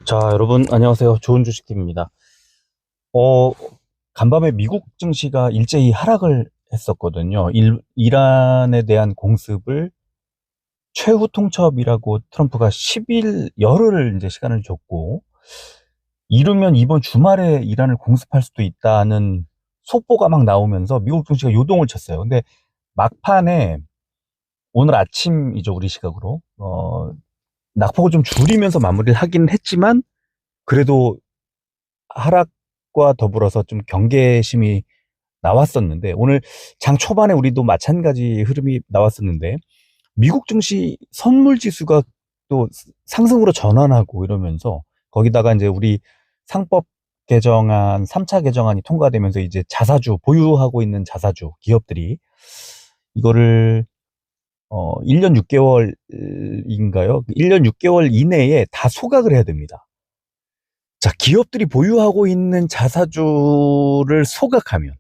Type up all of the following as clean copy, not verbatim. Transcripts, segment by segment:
자, 여러분, 안녕하세요. 좋은 주식팀입니다. 어, 간밤에 미국 증시가 일제히 하락을 했었거든요. 이란에 대한 공습을 최후 통첩이라고 트럼프가 10일, 열흘을 이제 시간을 줬고, 이르면 이번 주말에 이란을 공습할 수도 있다는 속보가 막 나오면서 미국 증시가 요동을 쳤어요. 근데 막판에 오늘 아침이죠, 우리 시각으로. 낙폭을 좀 줄이면서 마무리를 하긴 했지만, 그래도 하락과 더불어서 좀 경계심이 나왔었는데, 오늘 장 초반에 우리도 마찬가지 흐름이 나왔었는데, 미국 증시 선물 지수가 또 상승으로 전환하고 이러면서, 거기다가 이제 우리 상법 개정안, 3차 개정안이 통과되면서 이제 자사주, 보유하고 있는 자사주 기업들이 이거를 1년 6개월인가요? 1년 6개월 이내에 다 소각을 해야 됩니다. 자, 기업들이 보유하고 있는 자사주를 소각하면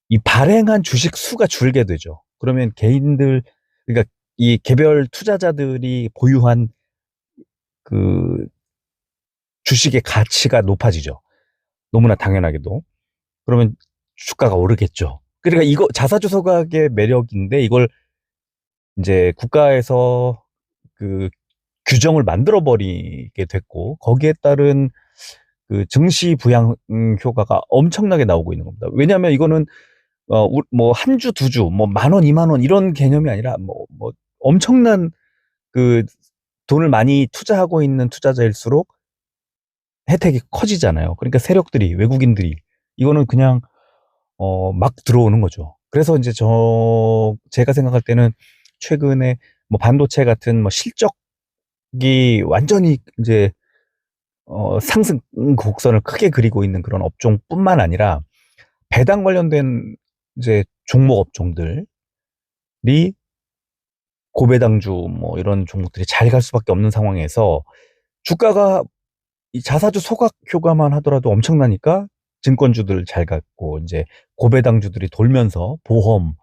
이 발행한 주식 수가 줄게 되죠. 그러면 개인들, 그러니까 이 개별 투자자들이 보유한 그 주식의 가치가 높아지죠. 너무나 당연하게도. 그러면 주가가 오르겠죠. 그러니까 이거 자사주 소각의 매력인데, 이걸 이제 국가에서 그 규정을 만들어 버리게 됐고, 거기에 따른 그 증시 부양 효과가 엄청나게 나오고 있는 겁니다. 왜냐하면 이거는 뭐 한 주, 두 주, 뭐 만 원, 이만 원 이런 개념이 아니라 뭐 엄청난 그 돈을 많이 투자하고 있는 투자자일수록 혜택이 커지잖아요. 그러니까 세력들이, 외국인들이 이거는 그냥 막 들어오는 거죠. 그래서 이제 제가 생각할 때는 최근에 뭐 반도체 같은 뭐 실적이 완전히 이제 상승 곡선을 크게 그리고 있는 그런 업종뿐만 아니라 배당 관련된 이제 종목 업종들이 고배당주 뭐 이런 종목들이 잘 갈 수밖에 없는 상황에서 주가가 이 자사주 소각 효과만 하더라도 엄청나니까 증권주들 잘 갔고, 이제 고배당주들이 돌면서 보험,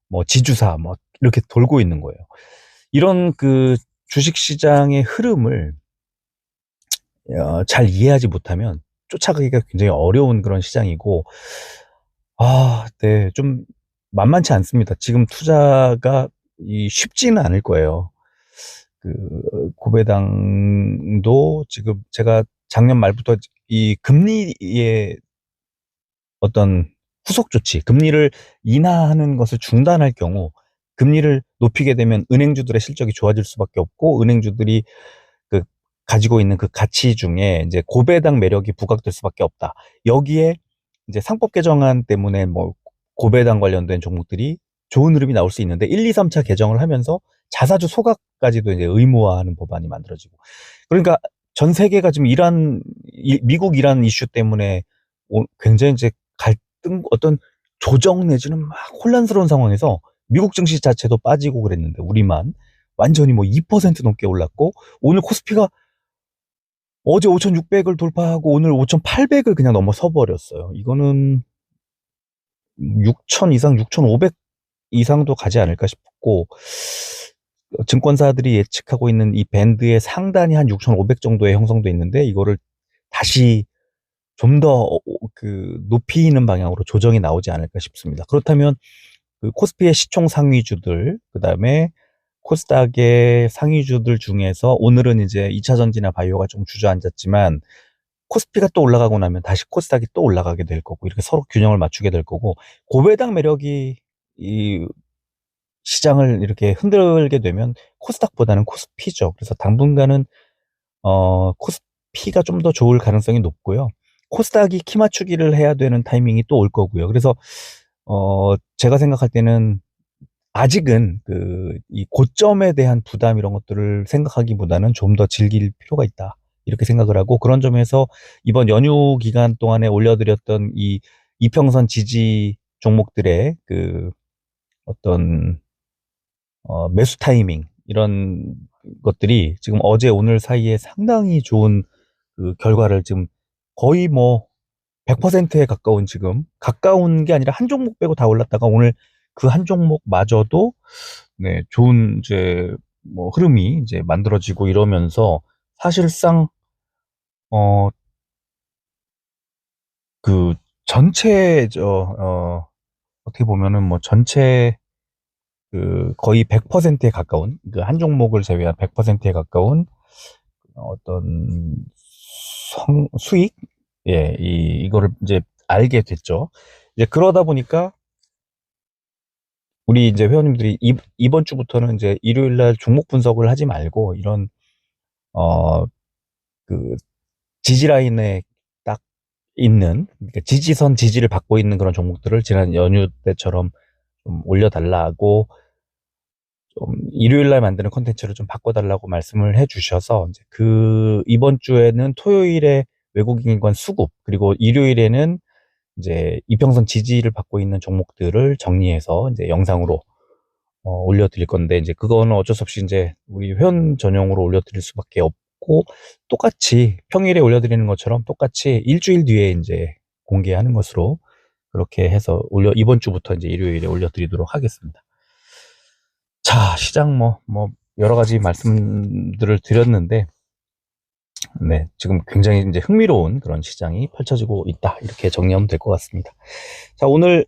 뭐 지주사 뭐 이렇게 돌고 있는 거예요. 이런 그 주식 시장의 흐름을 잘 이해하지 못하면 쫓아가기가 굉장히 어려운 그런 시장이고, 네, 좀 만만치 않습니다. 지금 투자가 쉽지는 않을 거예요. 그 고배당도 지금 제가 작년 말부터 이 금리의 어떤 후속 조치, 금리를 인하하는 것을 중단할 경우 금리를 높이게 되면 은행주들의 실적이 좋아질 수밖에 없고, 은행주들이 그 가지고 있는 그 가치 중에 이제 고배당 매력이 부각될 수밖에 없다. 여기에 이제 상법 개정안 때문에 뭐 고배당 관련된 종목들이 좋은 흐름이 나올 수 있는데, 1, 2, 3차 개정을 하면서 자사주 소각까지도 이제 의무화하는 법안이 만들어지고, 그러니까 전 세계가 지금 미국 이란 이슈 때문에 굉장히 이제 갈등, 어떤 조정 내지는 막 혼란스러운 상황에서 미국 증시 자체도 빠지고 그랬는데, 우리만 완전히 뭐 2% 넘게 올랐고, 오늘 코스피가 어제 5,600을 돌파하고 오늘 5,800을 그냥 넘어서 버렸어요. 이거는 6,000 이상, 6,500 이상도 가지 않을까 싶고, 증권사들이 예측하고 있는 이 밴드의 상단이 한 6,500 정도에 형성돼 있는데, 이거를 다시 좀 더 그 높이는 방향으로 조정이 나오지 않을까 싶습니다. 그렇다면 그 코스피의 시총 상위주들, 그다음에 코스닥의 상위주들 중에서 오늘은 이제 2차 전지나 바이오가 좀 주저앉았지만, 코스피가 또 올라가고 나면 다시 코스닥이 또 올라가게 될 거고, 이렇게 서로 균형을 맞추게 될 거고, 고배당 매력이 이 시장을 이렇게 흔들게 되면 코스닥보다는 코스피죠. 그래서 당분간은 코스피가 좀 더 좋을 가능성이 높고요. 코스닥이 키 맞추기를 해야 되는 타이밍이 또 올 거고요. 그래서 제가 생각할 때는 아직은 이 고점에 대한 부담 이런 것들을 생각하기보다는 좀 더 즐길 필요가 있다, 이렇게 생각을 하고, 그런 점에서 이번 연휴 기간 동안에 올려드렸던 이 이평선 지지 종목들의 그 어떤 매수 타이밍 이런 것들이 지금 어제 오늘 사이에 상당히 좋은 그 결과를 지금 거의 뭐 100%에 가까운, 지금 가까운 게 아니라 한 종목 빼고 다 올랐다가 오늘 그 한 종목마저도 네, 좋은 이제 뭐 흐름이 이제 만들어지고 이러면서 사실상 어, 그 전체 어떻게 보면은 뭐 전체 그 거의 100%에 가까운 그 한 종목을 제외한 100%에 가까운 어떤 수익, 예, 이거를 이제 알게 됐죠. 이제 그러다 보니까 우리 이제 회원님들이 이번 주부터는 이제 일요일 날 종목 분석을 하지 말고 이런 어 그 지지 라인에 딱 있는, 그러니까 지지선 지지를 받고 있는 그런 종목들을 지난 연휴 때처럼 좀 올려달라고, 좀 일요일 날 만드는 콘텐츠를 좀 바꿔달라고 말씀을 해주셔서 이제 그 이번 주에는 토요일에 외국인권 수급, 그리고 일요일에는 이제 이평선 지지를 받고 있는 종목들을 정리해서 이제 영상으로 올려드릴 건데, 이제 그거는 어쩔 수 없이 이제 우리 회원 전용으로 올려드릴 수밖에 없고, 똑같이 평일에 올려드리는 것처럼 똑같이 일주일 뒤에 이제 공개하는 것으로 그렇게 해서 이번 주부터 이제 일요일에 올려드리도록 하겠습니다. 자, 시장 여러 가지 말씀들을 드렸는데, 네, 지금 굉장히 이제 흥미로운 그런 시장이 펼쳐지고 있다. 이렇게 정리하면 될 것 같습니다. 자, 오늘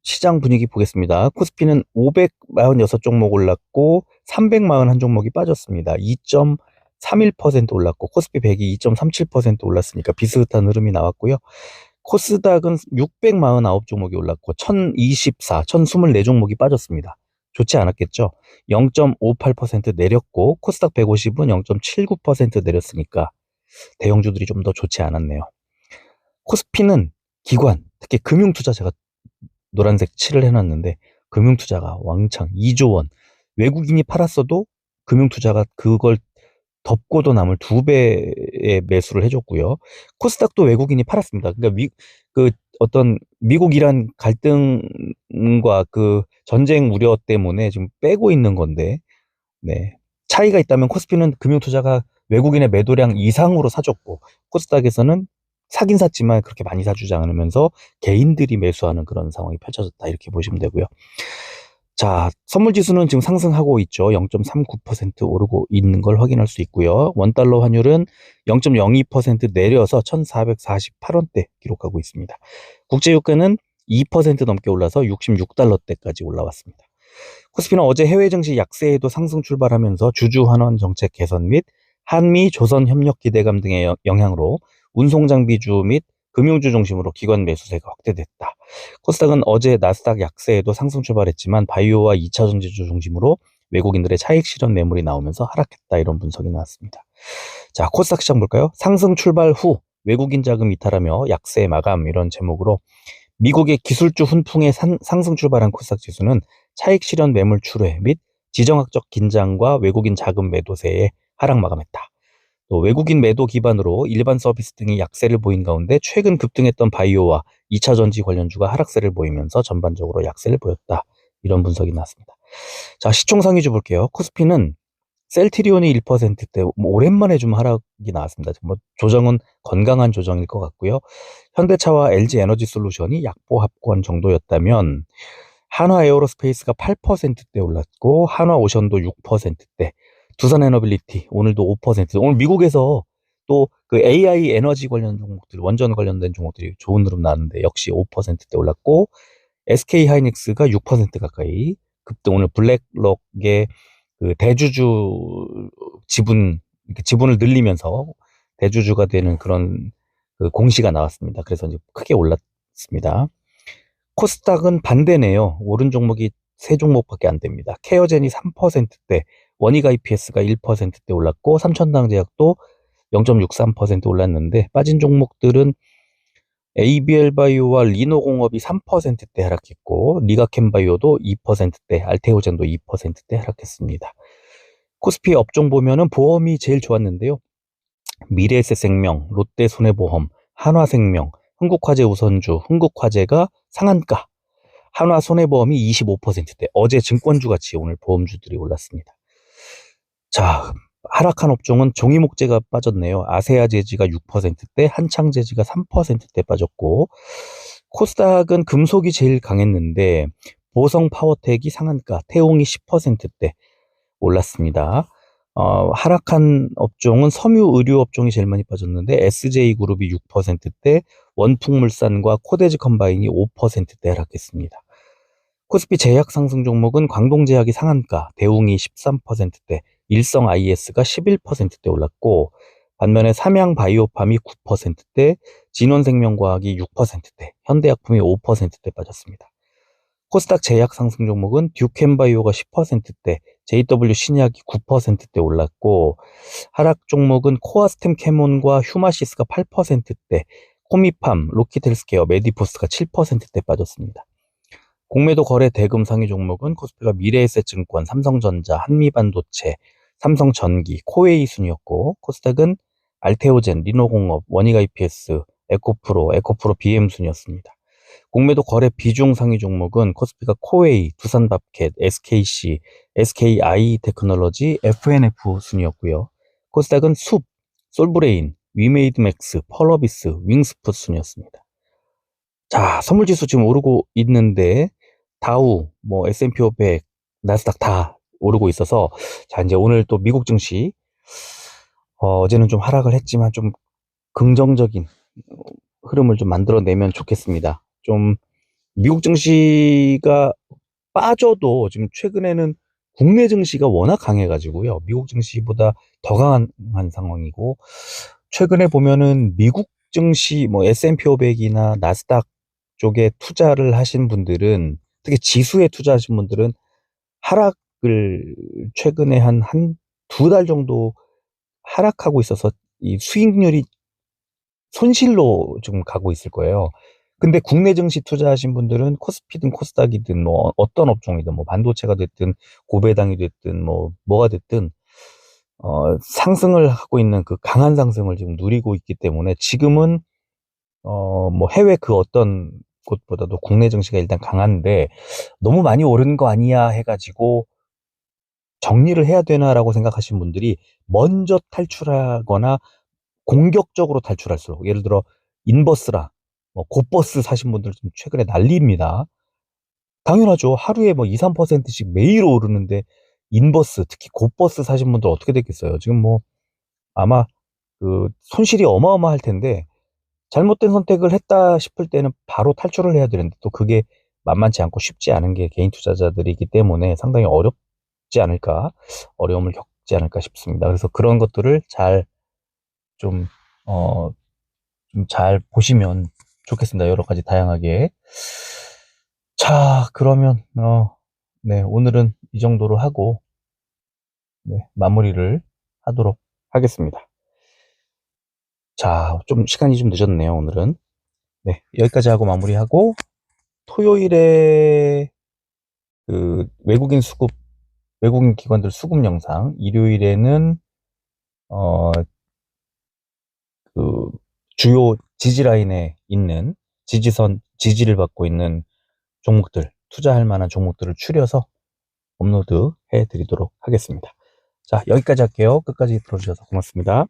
시장 분위기 보겠습니다. 코스피는 546종목 올랐고 341종목이 빠졌습니다. 2.31% 올랐고 코스피 100이 2.37% 올랐으니까 비슷한 흐름이 나왔고요. 코스닥은 649종목이 올랐고 1024종목이 빠졌습니다. 좋지 않았겠죠? 0.58% 내렸고 코스닥 150은 0.79% 내렸으니까 대형주들이 좀 더 좋지 않았네요. 코스피는 기관, 특히 금융투자자가 노란색 칠을 해놨는데, 금융투자가 왕창 2조 원, 외국인이 팔았어도 금융투자가 그걸 덮고도 남을 2배의 매수를 해줬고요. 코스닥도 외국인이 팔았습니다. 그러니까 그 어떤 미국 이란 갈등과 그 전쟁 우려 때문에 지금 빼고 있는 건데, 네. 차이가 있다면 코스피는 금융투자가 외국인의 매도량 이상으로 사줬고, 코스닥에서는 사긴 샀지만 그렇게 많이 사주지 않으면서 개인들이 매수하는 그런 상황이 펼쳐졌다. 이렇게 보시면 되고요. 자, 선물지수는 지금 상승하고 있죠. 0.39% 오르고 있는 걸 확인할 수 있고요. 원달러 환율은 0.02% 내려서 1,448원대 기록하고 있습니다. 국제유가는 2% 넘게 올라서 66달러대까지 올라왔습니다. 코스피는 어제 해외 증시 약세에도 상승 출발하면서 주주 환원 정책 개선 및 한미 조선 협력 기대감 등의 영향으로 운송 장비주 및 금융주 중심으로 기관 매수세가 확대됐다. 코스닥은 어제 나스닥 약세에도 상승 출발했지만 바이오와 2차 전지주 중심으로 외국인들의 차익 실현 매물이 나오면서 하락했다. 이런 분석이 나왔습니다. 자, 코스닥 시장 볼까요? 상승 출발 후 외국인 자금 이탈하며 약세 마감, 이런 제목으로 미국의 기술주 훈풍에 상승 출발한 코스닥 지수는 차익 실현 매물 출회 및 지정학적 긴장과 외국인 자금 매도세에 하락 마감했다. 또 외국인 매도 기반으로 일반 서비스 등이 약세를 보인 가운데 최근 급등했던 바이오와 2차 전지 관련주가 하락세를 보이면서 전반적으로 약세를 보였다. 이런 분석이 나왔습니다. 자, 시총 상위주 볼게요. 코스피는 셀트리온이 1%대, 오랜만에 좀 하락이 나왔습니다. 뭐 조정은 건강한 조정일 것 같고요. 현대차와 LG 에너지 솔루션이 약보합권 정도였다면 한화 에어로스페이스가 8%대 올랐고 한화 오션도 6%대, 두산 에너빌리티 오늘도 5%. 오늘 미국에서 또 그 AI 에너지 관련 종목들, 원전 관련된 종목들이 좋은 흐름 나왔는데 역시 5%대 올랐고, SK 하이닉스가 6% 가까이 급등. 오늘 블랙록의 그 대주주 이렇게 지분을 늘리면서 대주주가 되는 그런 그 공시가 나왔습니다. 그래서 이제 크게 올랐습니다. 코스닥은 반대네요. 오른 종목이 세 종목밖에 안 됩니다. 케어젠이 3%대, 원익 IPS가 1%대 올랐고, 삼천당제약도 0.63% 올랐는데, 빠진 종목들은 ABL바이오와 리노공업이 3%대 하락했고, 리가캠바이오도 2%대, 알테오젠도 2%대 하락했습니다. 코스피 업종 보면은 보험이 제일 좋았는데요. 미래에셋생명, 롯데손해보험, 한화생명, 흥국화재우선주, 흥국화재가 상한가, 한화손해보험이 25%대, 어제 증권주 같이 오늘 보험주들이 올랐습니다. 자, 하락한 업종은 종이목재가 빠졌네요. 아세아재지가 6%대, 한창재지가 3%대 빠졌고, 코스닥은 금속이 제일 강했는데 보성파워텍이 상한가, 태웅이 10%대 올랐습니다. 하락한 업종은 섬유 의류 업종이 제일 많이 빠졌는데 SJ그룹이 6%대, 원풍물산과 코데지 컴바인이 5%대 하락했습니다. 코스피 제약 상승 종목은 광동제약이 상한가, 대웅이 13%대, 일성 IS가 11%대 올랐고, 반면에 삼양바이오팜이 9%대, 진원생명과학이 6%대, 현대약품이 5%대 빠졌습니다. 코스닥 제약 상승 종목은 듀켄바이오가 10%대, JW 신약이 9%대 올랐고, 하락 종목은 코아스템 캐몬과 휴마시스가 8%대, 코미팜, 로키텔스케어, 메디포스가 7%대 빠졌습니다. 공매도 거래 대금 상위 종목은 코스피가 미래에셋증권, 삼성전자, 한미반도체, 삼성전기, 코웨이 순이었고, 코스닥은 알테오젠, 리노공업, 원익IPS, 에코프로 BM 순이었습니다. 공매도 거래 비중 상위 종목은 코스피가 코웨이, 두산밥켓, SKC, SKI 테크놀로지, FNF 순이었고요. 코스닥은 숲, 솔브레인, 위메이드맥스, 펄어비스, 윙스푸 순이었습니다. 자, 선물지수 지금 오르고 있는데 다우, S&P 500, 나스닥 다 오르고 있어서 자, 이제 오늘 또 미국 증시 어제는 좀 하락을 했지만 좀 긍정적인 흐름을 좀 만들어내면 좋겠습니다. 좀 미국 증시가 빠져도 지금 최근에는 국내 증시가 워낙 강해가지고요. 미국 증시보다 더 강한 상황이고, 최근에 보면은 미국 증시, S&P 500이나 나스닥 쪽에 투자를 하신 분들은, 특히 지수에 투자하신 분들은 하락을 최근에 한 두 달 정도 하락하고 있어서 이 수익률이 손실로 좀 가고 있을 거예요. 근데 국내 증시 투자하신 분들은 코스피든 코스닥이든 어떤 업종이든 반도체가 됐든 고배당이 됐든 뭐가 됐든 상승을 하고 있는 그 강한 상승을 지금 누리고 있기 때문에 지금은 해외 그 어떤 곳보다도 국내 증시가 일단 강한데 너무 많이 오른 거 아니야 해가지고 정리를 해야 되나라고 생각하시는 분들이 먼저 탈출하거나 공격적으로 탈출할수록, 예를 들어 인버스라 곧버스 사신 분들 좀 최근에 난리입니다. 당연하죠. 하루에 2, 3%씩 매일 오르는데 인버스, 특히 곧버스 사신 분들 어떻게 됐겠어요. 지금 아마 그 손실이 어마어마할 텐데 잘못된 선택을 했다 싶을 때는 바로 탈출을 해야 되는데 또 그게 만만치 않고 쉽지 않은 게 개인 투자자들이기 때문에 상당히 어렵지 않을까, 어려움을 겪지 않을까 싶습니다. 그래서 그런 것들을 좀, 좀 잘 보시면 좋겠습니다. 여러 가지 다양하게. 자, 그러면, 네, 오늘은 이 정도로 하고, 네, 마무리를 하도록 하겠습니다. 자, 좀 시간이 좀 늦었네요, 오늘은. 네, 여기까지 하고 마무리하고, 토요일에 그 외국인 기관들 수급 영상, 일요일에는, 어, 그 주요 지지라인에 있는 지지를 받고 있는 종목들, 투자할 만한 종목들을 추려서 업로드 해 드리도록 하겠습니다. 자, 여기까지 할게요. 끝까지 들어주셔서 고맙습니다.